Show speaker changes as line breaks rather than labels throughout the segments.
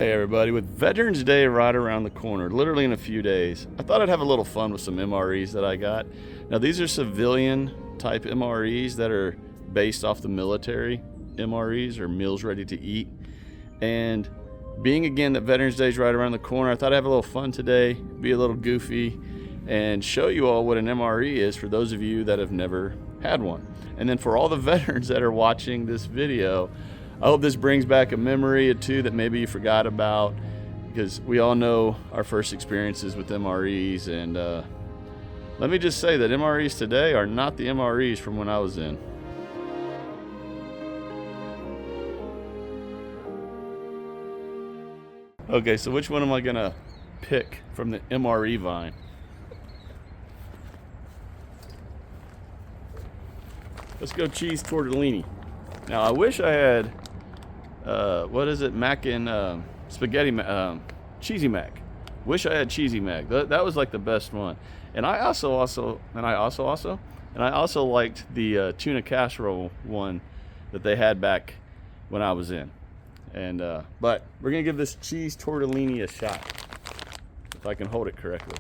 Hey everybody, with Veterans Day right around the corner, literally in a few days, I thought I'd have a little fun with some MREs that I got. Now these are civilian type MREs that are based off the military MREs, or meals ready to eat. And being again that Veterans Day is right around the corner, I thought I'd have a little fun today, be a little goofy, and show you all what an MRE is for those of you that have never had one. And then for all the veterans that are watching this video, I hope this brings back a memory or two that maybe you forgot about, because we all know our first experiences with MREs. And let me just say that MREs today are not the MREs from when I was in. Okay, so which one am I gonna pick from the MRE vine? Let's go cheese tortellini. Now I wish I had what is it, mac and spaghetti, cheesy mac. Wish I had cheesy mac. That was like the best one. And I also liked the tuna casserole one that they had back when I was in. And but we're gonna give this cheese tortellini a shot, if I can hold it correctly.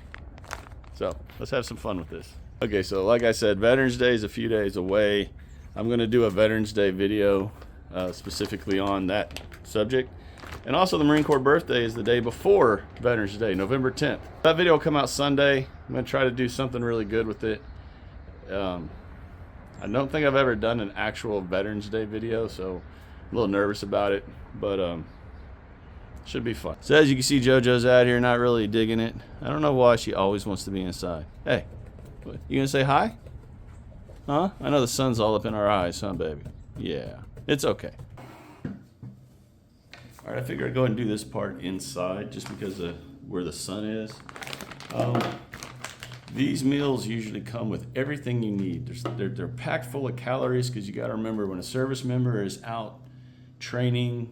So let's have some fun with this. Okay, so like I said, Veterans Day is a few days away. I'm gonna do a Veterans Day video specifically on that subject. And also the Marine Corps birthday is the day before Veterans Day, November 10th. That video will come out Sunday. I'm gonna try to do something really good with it. I don't think I've ever done an actual Veterans Day video, so I'm a little nervous about it, but should be fun. So as you can see, JoJo's out here not really digging it. I don't know why she always wants to be inside. Hey, you gonna say hi? Huh? I know the sun's all up in our eyes, huh, baby? Yeah, it's okay. All right, I figured I'd go ahead and do this part inside just because of where the sun is. These meals usually come with everything you need. They're packed full of calories, because you got to remember, when a service member is out training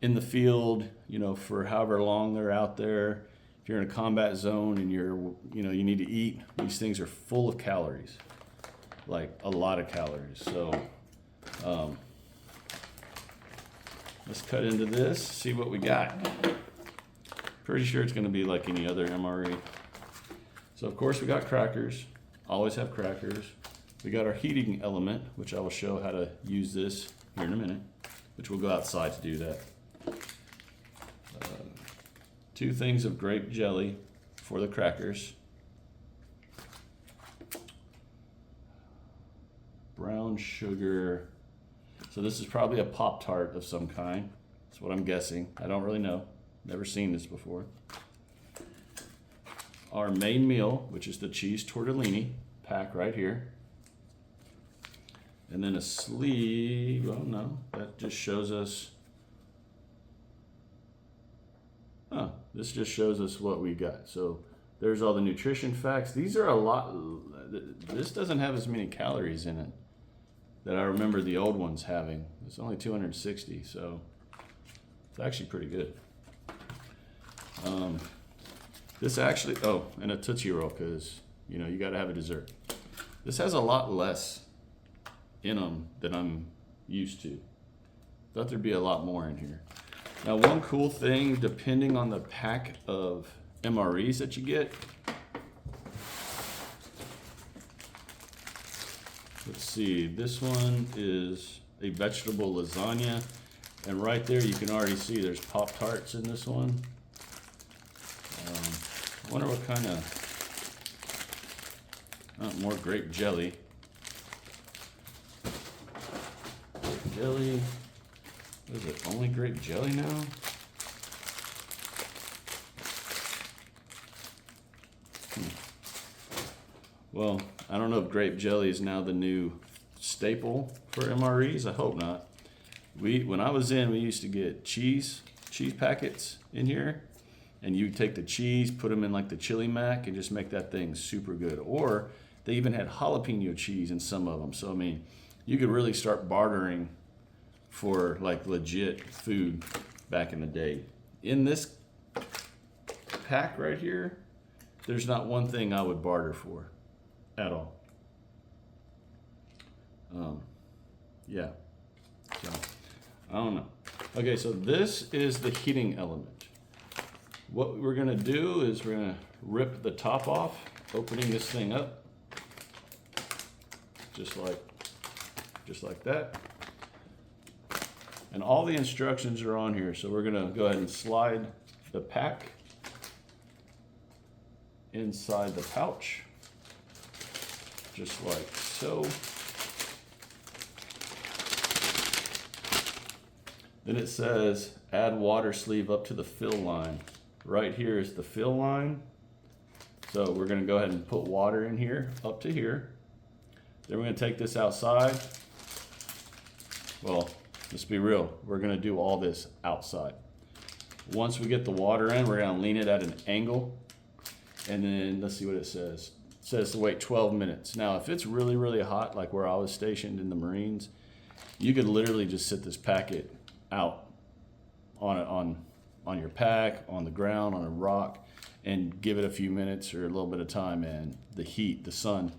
in the field, you know, for however long they're out there, if you're in a combat zone and you need to eat, these things are full of calories, like a lot of calories. So let's cut into this, see what we got. Pretty sure it's going to be like any other MRE. So of course we got crackers, always have crackers. We got our heating element, which I will show how to use this here in a minute, which we'll go outside to do that. 2 things of grape jelly for the crackers. Brown sugar. So this is probably a Pop-Tart of some kind. That's what I'm guessing. I don't really know. Never seen this before. Our main meal, which is the cheese tortellini pack right here. And then a sleeve, well no, that just shows us, this just shows us what we got. So there's all the nutrition facts. These are a lot, this doesn't have as many calories in it that I remember the old ones having. It's only 260, so it's actually pretty good. This actually, oh, and a Tootsie Roll, because, you know, you got to have a dessert. This has a lot less in them than I'm used to. Thought there'd be a lot more in here. Now, one cool thing, depending on the pack of MREs that you get, let's see, this one is a vegetable lasagna, and right there you can already see there's Pop-Tarts in this one. I wonder what kind of, more grape jelly. Grape jelly, what is it, only grape jelly now? Well, I don't know if grape jelly is now the new staple for MREs. I hope not. When I was in, we used to get cheese packets in here, and you take the cheese, put them in like the chili mac, and just make that thing super good. Or they even had jalapeno cheese in some of them. So I mean, you could really start bartering for like legit food back in the day. In this pack right here, there's not one thing I would barter for at all. Yeah, so I don't know. Okay, so this is the heating element. What we're gonna do is we're gonna rip the top off, opening this thing up, just like that. And all the instructions are on here, so we're gonna go ahead and slide the pack inside the pouch, just like so. Then it says add water sleeve up to the fill line. Right here is the fill line. So we're gonna go ahead and put water in here, up to here. Then we're gonna take this outside. Well, let's be real, we're gonna do all this outside. Once we get the water in, we're gonna lean it at an angle. And then let's see what it says. It says to wait 12 minutes. Now, if it's really, really hot, like where I was stationed in the Marines, you could literally just sit this packet out on your pack, on the ground, on a rock, and give it a few minutes or a little bit of time, and the heat, the sun,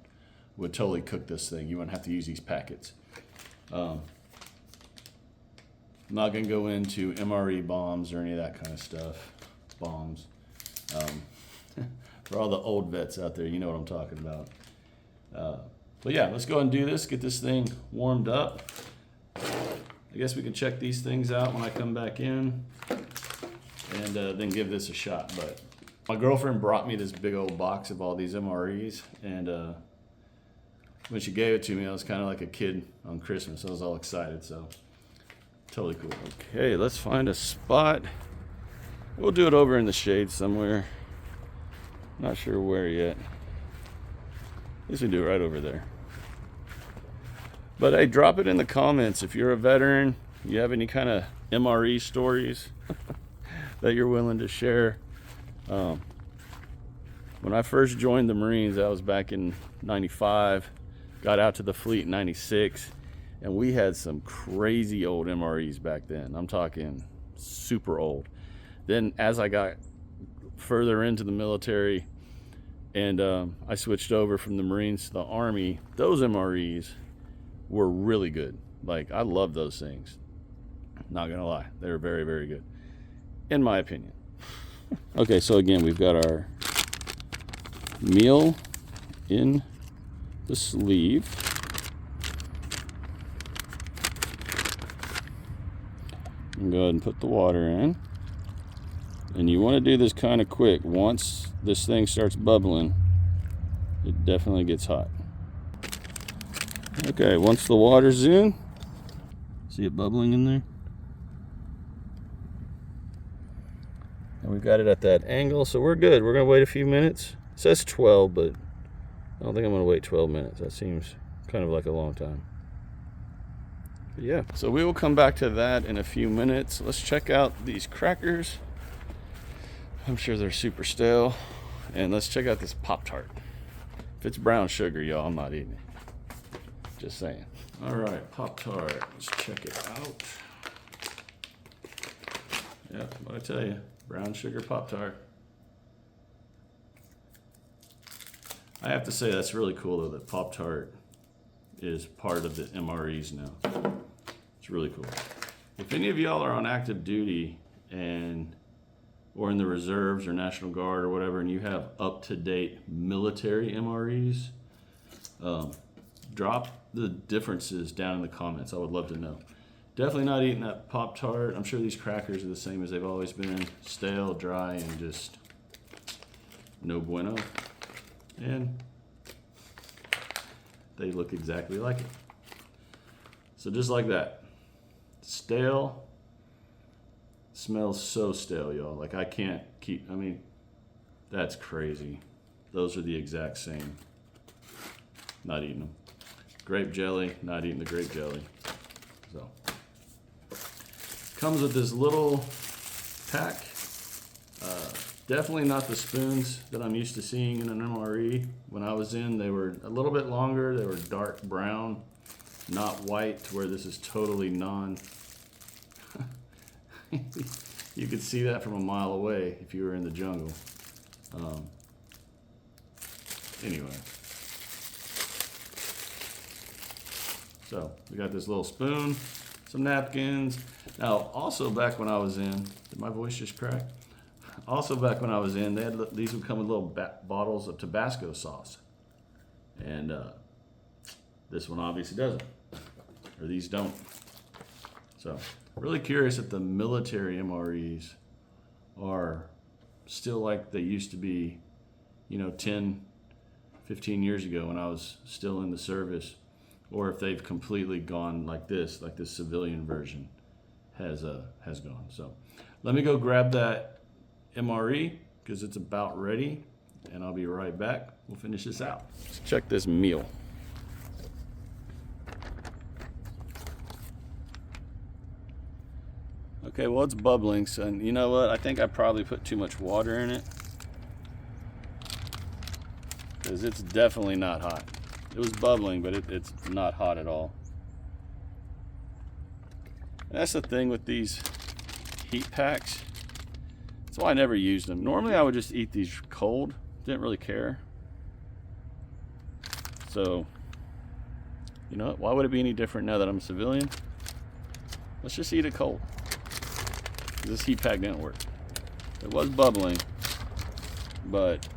would totally cook this thing. You wouldn't have to use these packets. I'm not gonna go into MRE bombs or any of that kind of stuff. Bombs. For all the old vets out there, you know what I'm talking about. But yeah, let's go ahead and do this, get this thing warmed up. I guess we can check these things out when I come back in, and then give this a shot. But my girlfriend brought me this big old box of all these MREs, and when she gave it to me, I was kind of like a kid on Christmas. I was all excited, so totally cool. Okay, let's find a spot. We'll do it over in the shade somewhere. Not sure where yet. I guess we do it right over there. But hey, drop it in the comments if you're a veteran, you have any kind of MRE stories that you're willing to share. When I first joined the Marines, that was back in '95, got out to the fleet in '96, and we had some crazy old MREs back then. I'm talking super old. Then as I got further into the military and I switched over from the Marines to the Army, those MREs were really good. Like, I love those things. Not gonna lie, they were very, very good, in my opinion. Okay, so again, we've got our meal in the sleeve. And go ahead and put the water in. And you want to do this kind of quick. Once this thing starts bubbling, it definitely gets hot. Okay, once the water's in, see it bubbling in there? And we've got it at that angle, so we're good. We're gonna wait a few minutes. It says 12, but I don't think I'm gonna wait 12 minutes. That seems kind of like a long time. But yeah, so we will come back to that in a few minutes. Let's check out these crackers. I'm sure they're super stale. And let's check out this Pop-Tart. If it's brown sugar, y'all, I'm not eating it. Just saying. All right, Pop-Tart. Let's check it out. Yeah, what I tell you, brown sugar Pop-Tart. I have to say that's really cool though that Pop-Tart is part of the MREs now. It's really cool. If any of y'all are on active duty or in the reserves or National Guard or whatever, and you have up-to-date military MREs, drop the differences down in the comments. I would love to know. Definitely not eating that Pop-Tart. I'm sure these crackers are the same as they've always been. Stale, dry, and just no bueno. And they look exactly like it. So just like that. Stale. Smells so stale, y'all. Like, I can't keep, I mean, that's crazy. Those are the exact same. Not eating them. Grape jelly, not eating the grape jelly. So, comes with this little pack. Definitely not the spoons that I'm used to seeing in an MRE. When I was in, they were a little bit longer. They were dark brown, not white, to where this is totally non. You could see that from a mile away if you were in the jungle. Anyway. So, we got this little spoon. some napkins. Now, also back when I was in, did my voice just crack? Also back when I was in, these would come with little bottles of Tabasco sauce. And this one obviously doesn't, or these don't. So, really curious if the military MREs are still like they used to be, you know, 10, 15 years ago when I was still in the service, or if they've completely gone like this civilian version has gone. So let me go grab that MRE because it's about ready, and I'll be right back. We'll finish this out. Let's check this meal. Okay, well, it's bubbling, so you know what? I think I probably put too much water in it because it's definitely not hot. It was bubbling, but it's not hot at all. And that's the thing with these heat packs. That's why I never used them. Normally, I would just eat these cold. Didn't really care. So, you know what? Why would it be any different now that I'm a civilian? Let's just eat it cold. This heat pack didn't work. It was bubbling, but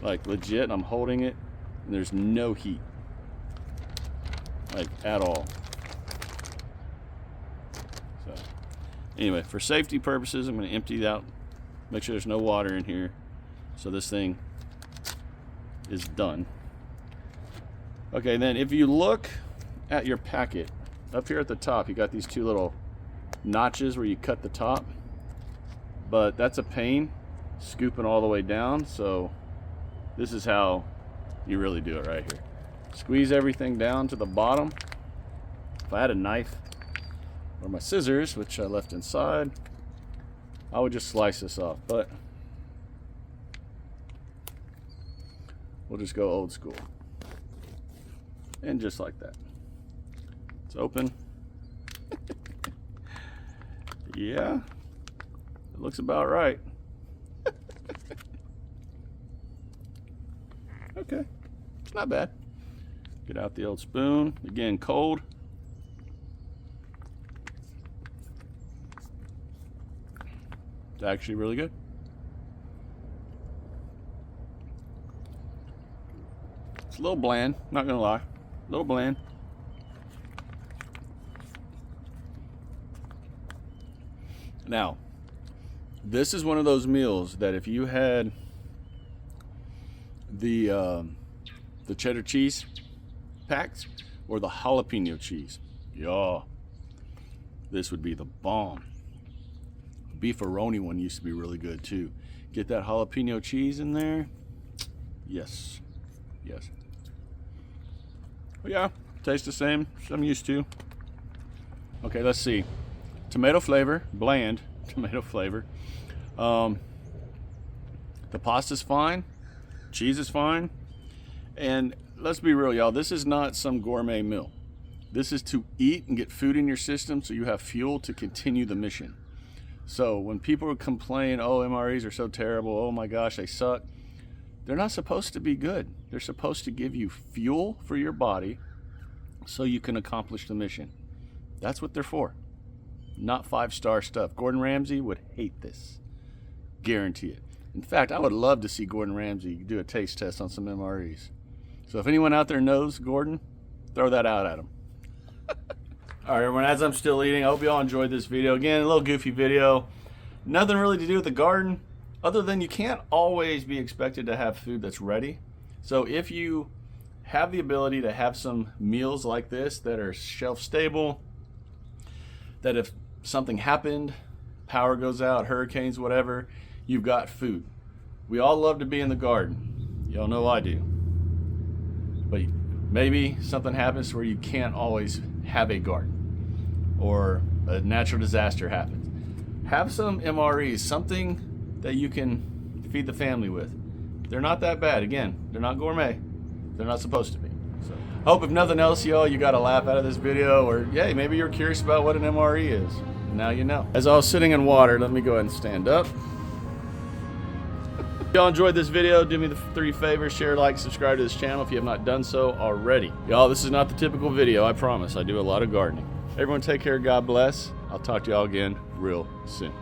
like legit, I'm holding it and there's no heat, like at all. So anyway, for safety purposes, I'm going to empty it out, make sure there's no water in here, so this thing is done. Okay, then if you look at your packet, up here at the top, you got these two little notches where you cut the top, but that's a pain scooping all the way down. So this is how you really do it right here. Squeeze everything down to the bottom. If I had a knife or my scissors, which I left inside, I would just slice this off, but we'll just go old school and just like that. It's open. Yeah, it looks about right. Okay, it's not bad. Get out the old spoon. Again, cold. It's actually really good. It's a little bland, not gonna lie. A little bland. Now, this is one of those meals that if you had the cheddar cheese packs or the jalapeno cheese, yeah, this would be the bomb. Beefaroni one used to be really good too. Get that jalapeno cheese in there. Yes, yes. Well, yeah, tastes the same. I'm used to. Okay, let's see. Tomato flavor, bland tomato flavor. The pasta's fine, cheese is fine, and let's be real, y'all, this is not some gourmet meal. This is to eat and get food in your system so you have fuel to continue the mission. So when people complain, oh, MREs are so terrible, oh my gosh, they suck, they're not supposed to be good. They're supposed to give you fuel for your body so you can accomplish the mission. That's what they're for. Not 5-star stuff. Gordon Ramsay would hate this. Guarantee it. In fact, I would love to see Gordon Ramsay do a taste test on some MREs. So if anyone out there knows Gordon, throw that out at him. All right, everyone, as I'm still eating, I hope you all enjoyed this video. Again, a little goofy video. Nothing really to do with the garden, other than you can't always be expected to have food that's ready. So if you have the ability to have some meals like this that are shelf stable, that if something happened, power goes out, hurricanes, whatever, you've got food. We all love to be in the garden. Y'all know I do. But maybe something happens where you can't always have a garden, or a natural disaster happens. Have some MREs, something that you can feed the family with. They're not that bad. Again, they're not gourmet. They're not supposed to be. So, I hope if nothing else, y'all, you got a laugh out of this video, or yeah, maybe you're curious about what an MRE is. Now you know. As I was sitting in water, let me go ahead and stand up. If y'all enjoyed this video, do me the 3 favors: share, like, subscribe to this channel if you have not done so already. Y'all, this is not the typical video, I promise. I do a lot of gardening. Everyone take care. God bless. I'll talk to y'all again real soon.